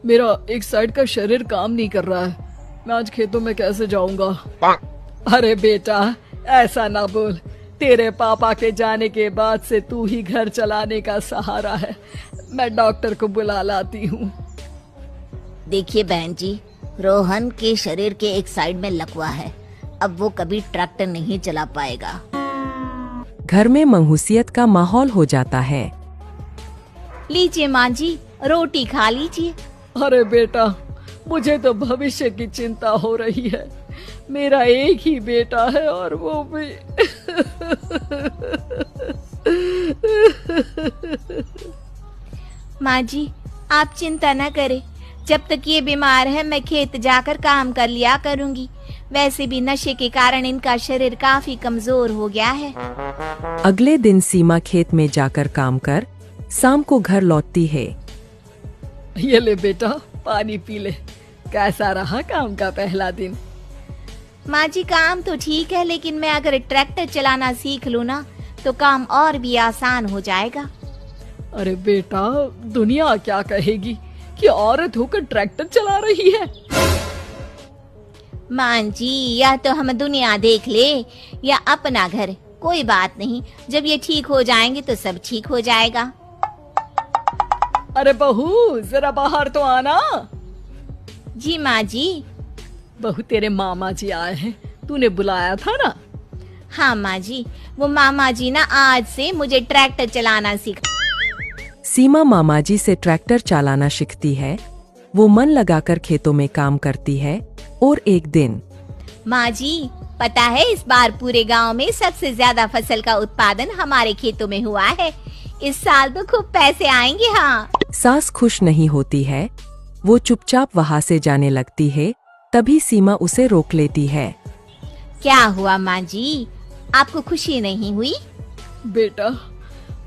मेरा एक साइड का शरीर काम नहीं कर रहा है। मैं आज खेतों में कैसे जाऊंगा? अरे बेटा, ऐसा ना बोल। तेरे पापा के जाने के बाद से तू ही घर चलाने का सहारा है। मैं डॉक्टर को बुला लाती हूँ। देखिए बहन जी, रोहन के शरीर के एक साइड में लकवा है। अब वो कभी ट्रैक्टर नहीं चला पाएगा। घर में मंहूसियत का माहौल हो जाता है। लीजिए माँ जी, रोटी खा लीजिए। अरे बेटा, मुझे तो भविष्य की चिंता हो रही है। मेरा एक ही बेटा है और वो भी माँ जी, आप चिंता न करें। जब तक ये बीमार है मैं खेत जाकर काम कर लिया करूँगी। वैसे भी नशे के कारण इनका शरीर काफी कमजोर हो गया है। अगले दिन सीमा खेत में जाकर काम कर शाम को घर लौटती है। ये ले बेटा, पानी पी ले। कैसा रहा काम का पहला दिन? माँ जी, काम तो ठीक है, लेकिन मैं अगर ट्रैक्टर चलाना सीख लूँ ना तो काम और भी आसान हो जाएगा। अरे बेटा, दुनिया क्या कहेगी कि औरत होकर ट्रैक्टर चला रही है। माँ जी, या तो हम दुनिया देख ले या अपना घर, कोई बात नहीं। जब ये ठीक हो जाएंगे तो सब ठीक हो जाएगा। अरे बहू, जरा बाहर तो आना। जी माँ जी। बहू, तेरे मामा जी आए हैं, तूने बुलाया था ना? हाँ माँ जी, वो मामा जी ना आज से मुझे ट्रैक्टर चलाना सिखा। सीमा मामाजी से ट्रैक्टर चलाना सीखती है। वो मन लगाकर खेतों में काम करती है। और एक दिन, माँ जी, पता है इस बार पूरे गांव में सबसे ज्यादा फसल का उत्पादन हमारे खेतों में हुआ है। इस साल तो खूब पैसे आएंगे। हाँ। सास खुश नहीं होती है। वो चुपचाप वहाँ से जाने लगती है। तभी सीमा उसे रोक लेती है। क्या हुआ माँ जी, आपको खुशी नहीं हुई? बेटा,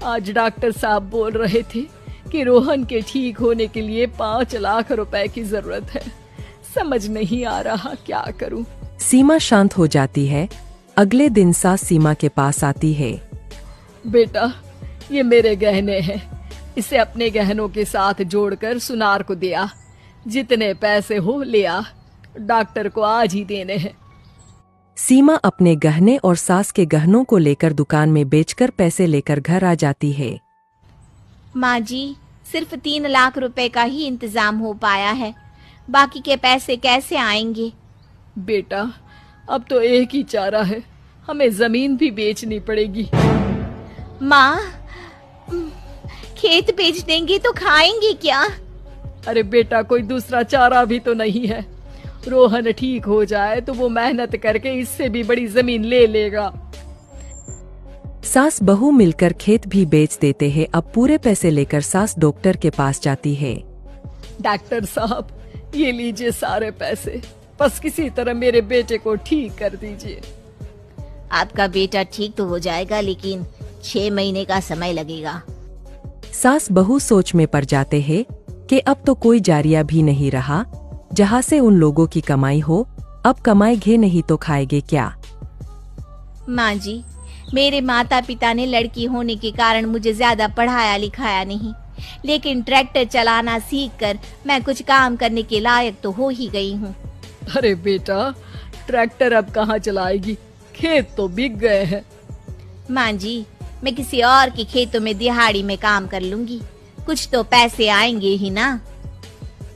आज डॉक्टर साहब बोल रहे थे कि रोहन के ठीक होने के लिए 5 लाख रुपए की जरूरत है। समझ नहीं आ रहा क्या करूं। सीमा शांत हो जाती है। अगले दिन सास सीमा के पास आती है। बेटा, ये मेरे गहने हैं। इसे अपने गहनों के साथ जोड़कर सुनार को दिया। जितने पैसे हो ले आ। डॉक्टर को आज ही देने हैं। सीमा अपने गहने और सास के गहनों को लेकर दुकान में बेचकर पैसे लेकर घर आ जाती है। माँ जी, सिर्फ 3 लाख रुपए का ही इंतजाम हो पाया है। बाकी के पैसे कैसे आएंगे? बेटा, अब तो एक ही चारा है, हमें जमीन भी बेचनी पड़ेगी। माँ, खेत बेच देंगे तो खाएंगे क्या? अरे बेटा, कोई दूसरा चारा भी तो नहीं है। रोहन ठीक हो जाए तो वो मेहनत करके इससे भी बड़ी जमीन ले लेगा। सास बहू मिलकर खेत भी बेच देते हैं। अब पूरे पैसे लेकर सास डॉक्टर के पास जाती है। डॉक्टर साहब, ये लीजिए सारे पैसे। बस किसी तरह मेरे बेटे को ठीक कर दीजिए। आपका बेटा ठीक तो हो जाएगा, लेकिन 6 महीने का समय लगेगा। सास बहू सोच में पड़ जाते हैं कि अब तो कोई जारिया भी नहीं रहा जहाँ से उन लोगों की कमाई हो। अब कमाएंगे नहीं तो खाएंगे क्या? माँ जी, मेरे माता पिता ने लड़की होने के कारण मुझे ज्यादा पढ़ाया लिखाया नहीं, लेकिन ट्रैक्टर चलाना सीखकर मैं कुछ काम करने के लायक तो हो ही गई हूँ। अरे बेटा, ट्रैक्टर अब कहाँ चलाएगी? खेत तो बिक गए हैं। माँ जी, मैं किसी और के खेतों में दिहाड़ी में काम कर लूंगी। कुछ तो पैसे आएंगे ही ना।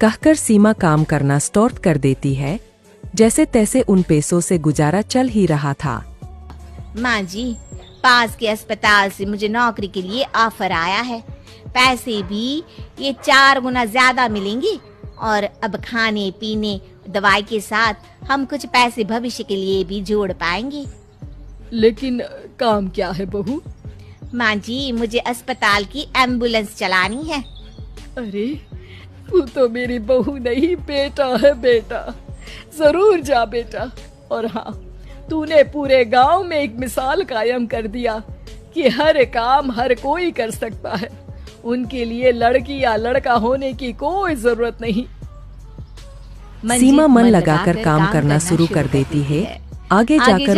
कहकर सीमा काम करना स्टार्ट कर देती है। जैसे तैसे उन पैसों से गुजारा चल ही रहा था। माँ जी, पास के अस्पताल से मुझे नौकरी के लिए ऑफर आया है। पैसे भी ये 4 गुना ज्यादा मिलेंगे और अब खाने पीने दवाई के साथ हम कुछ पैसे भविष्य के लिए भी जोड़ पाएंगे। लेकिन काम क्या है बहू? माँ जी, मुझे अस्पताल की एम्बुलेंस चलानी है। अरे, तू तो मेरी बहू नहीं, बेटा है। बेटा, जरूर जा बेटा। और हाँ, तूने पूरे गांव में एक मिसाल कायम कर दिया कि हर काम हर कोई कर सकता है। उनके लिए लड़की या लड़का होने की कोई जरूरत नहीं। सीमा मन लगाकर काम करना शुरू कर देती है। आगे जाकर